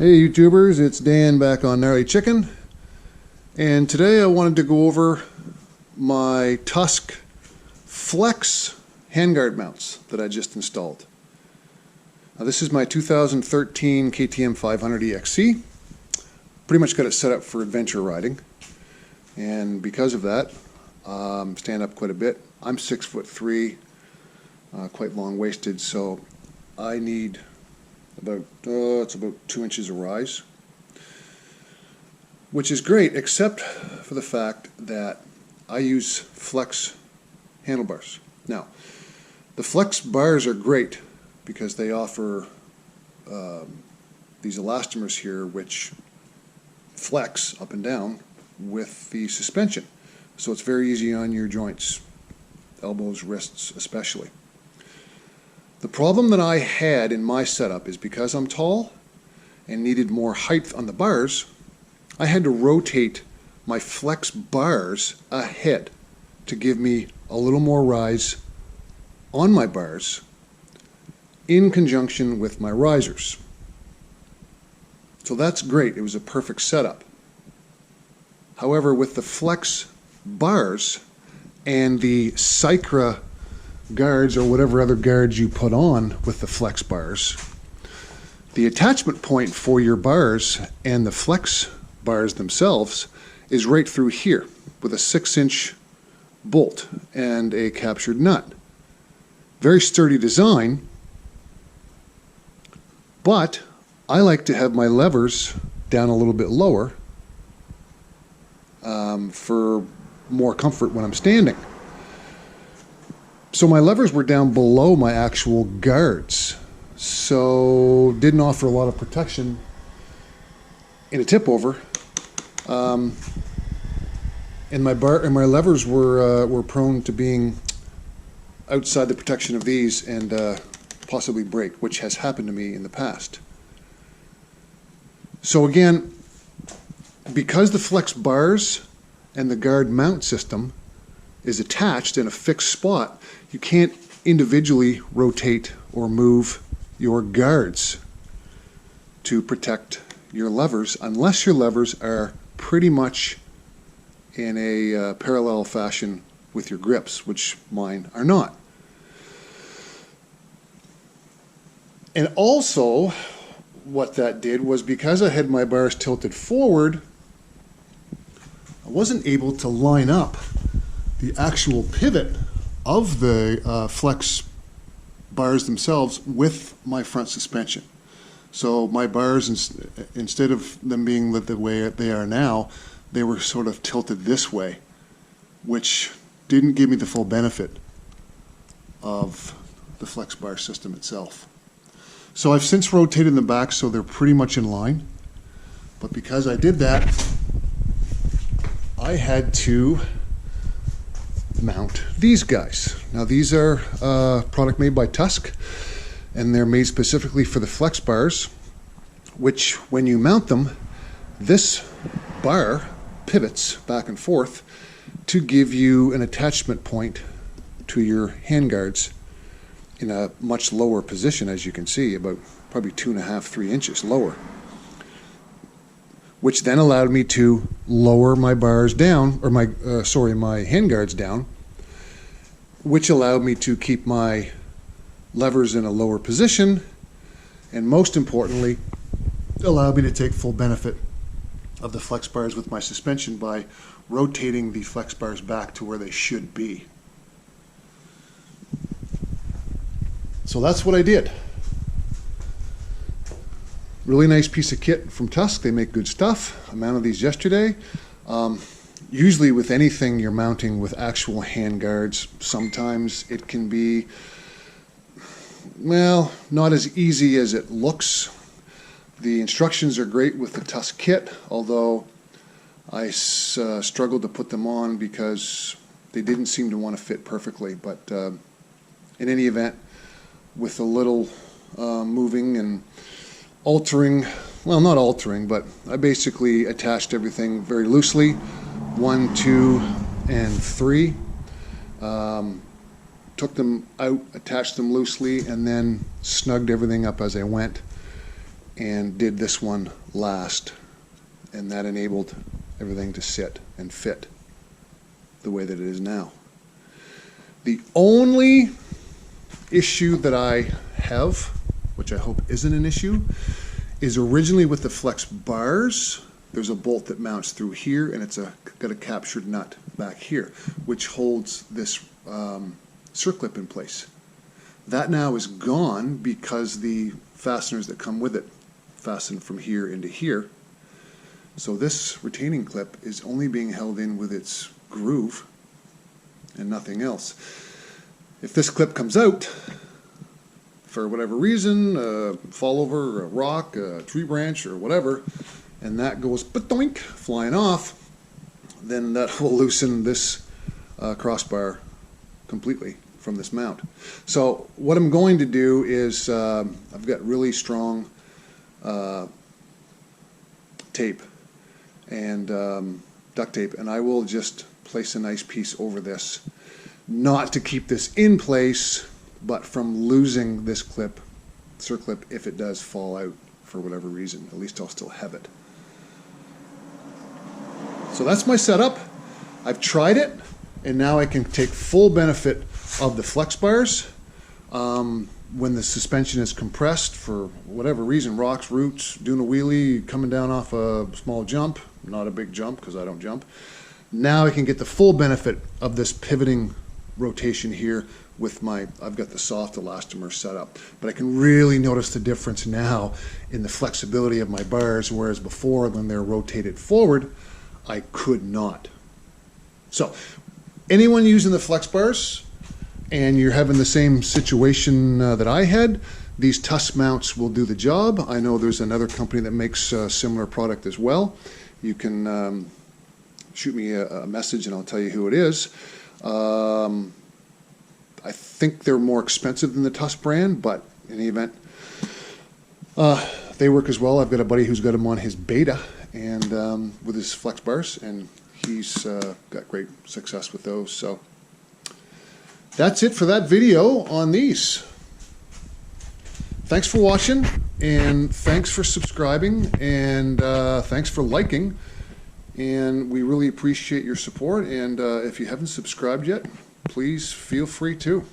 Hey YouTubers, it's Dan back on Gnarly Chicken, and today I wanted to go over my Tusk Flexx handguard mounts that I just installed. Now this is my 2013 KTM 500 EXC. Pretty much got it set up for adventure riding, and because of that, stand up quite a bit. I'm 6'3", quite long-waisted, so I need it's about 2 inches of rise, which is great, except for the fact that I use Flexx handlebars. Now, the Flexx bars are great because they offer these elastomers here which flex up and down with the suspension. So it's very easy on your joints, elbows, wrists especially. The problem that I had in my setup is because I'm tall and needed more height on the bars, I had to rotate my Flexx bars ahead to give me a little more rise on my bars in conjunction with my risers. So that's great. It was a perfect setup. However, with the Flexx bars and the Cycra guards or whatever other guards you put on with the Flexx bars, the attachment point for your bars and the Flexx bars themselves is right through here with a 6-inch bolt and a captured nut. Very sturdy design, but I like to have my levers down a little bit lower for more comfort when I'm standing. So my levers were down below my actual guards, so didn't offer a lot of protection in a tip over, and my levers were prone to being outside the protection of these and possibly break, which has happened to me in the past. So again, because the Flexx bars and the guard mount system is attached in a fixed spot, you can't individually rotate or move your guards to protect your levers unless your levers are pretty much in a parallel fashion with your grips, which mine are not. And also, what that did was, because I had my bars tilted forward, I wasn't able to line up the actual pivot of the Flexx bars themselves with my front suspension. So my bars, instead of them being the way they are now, they were sort of tilted this way, which didn't give me the full benefit of the Flexx bar system itself. So I've since rotated them back so they're pretty much in line, but because I did that, I had to mount these guys. Now these are a product made by Tusk, and they're made specifically for the Flexx bars, which when you mount them, this bar pivots back and forth to give you an attachment point to your handguards in a much lower position, as you can see, about probably 2.5 to 3 inches lower, which then allowed me to lower my bars down, or my handguards down, which allowed me to keep my levers in a lower position, and most importantly, allowed me to take full benefit of the Flexx bars with my suspension by rotating the Flexx bars back to where they should be. So that's what I did. Really nice piece of kit from Tusk. They make good stuff. I mounted these yesterday. Usually with anything you're mounting with actual handguards, sometimes it can be, well, not as easy as it looks. The instructions are great with the Tusk kit, although I struggled to put them on because they didn't seem to want to fit perfectly. But in any event, with a little moving and altering, well, not altering, but I basically attached everything very loosely, 1, 2, and 3. Took them out, attached them loosely, and then snugged everything up as I went. and did this one last, and that enabled everything to sit and fit the way that it is now. The only issue that I have, which I hope isn't an issue, is originally with the Flexx Bars, there's a bolt that mounts through here, and it's got a captured nut back here, which holds this circlip in place. That now is gone because the fasteners that come with it fasten from here into here. So this retaining clip is only being held in with its groove and nothing else. If this clip comes out, for whatever reason, fall over, a rock, a tree branch, or whatever, and that goes ba-doink, flying off, then that will loosen this crossbar completely from this mount. So what I'm going to do is, I've got really strong tape and duct tape, and I will just place a nice piece over this, not to keep this in place, but from losing this clip, circlip, if it does fall out for whatever reason. At least I'll still have it. So that's my setup. I've tried it, and now I can take full benefit of the Flexx Bars. When the suspension is compressed for whatever reason, rocks, roots, doing a wheelie, coming down off a small jump, not a big jump because I don't jump. Now I can get the full benefit of this pivoting rotation here with I've got the soft elastomer set up, but I can really notice the difference now in the flexibility of my bars, whereas before when they're rotated forward, I could not. So anyone using the Flexx Bars and you're having the same situation that I had, these Tusk mounts will do the job. I know there's another company that makes a similar product as well. You can shoot me a message and I'll tell you who it is. I think they're more expensive than the Tusk brand, but in any event, they work as well. I've got a buddy who's got them on his Beta and with his Flexx Bars, and he's got great success with those. So that's it for that video on these. Thanks for watching, and thanks for subscribing, and thanks for liking, and we really appreciate your support. And if you haven't subscribed yet, please feel free to.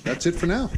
That's it for now.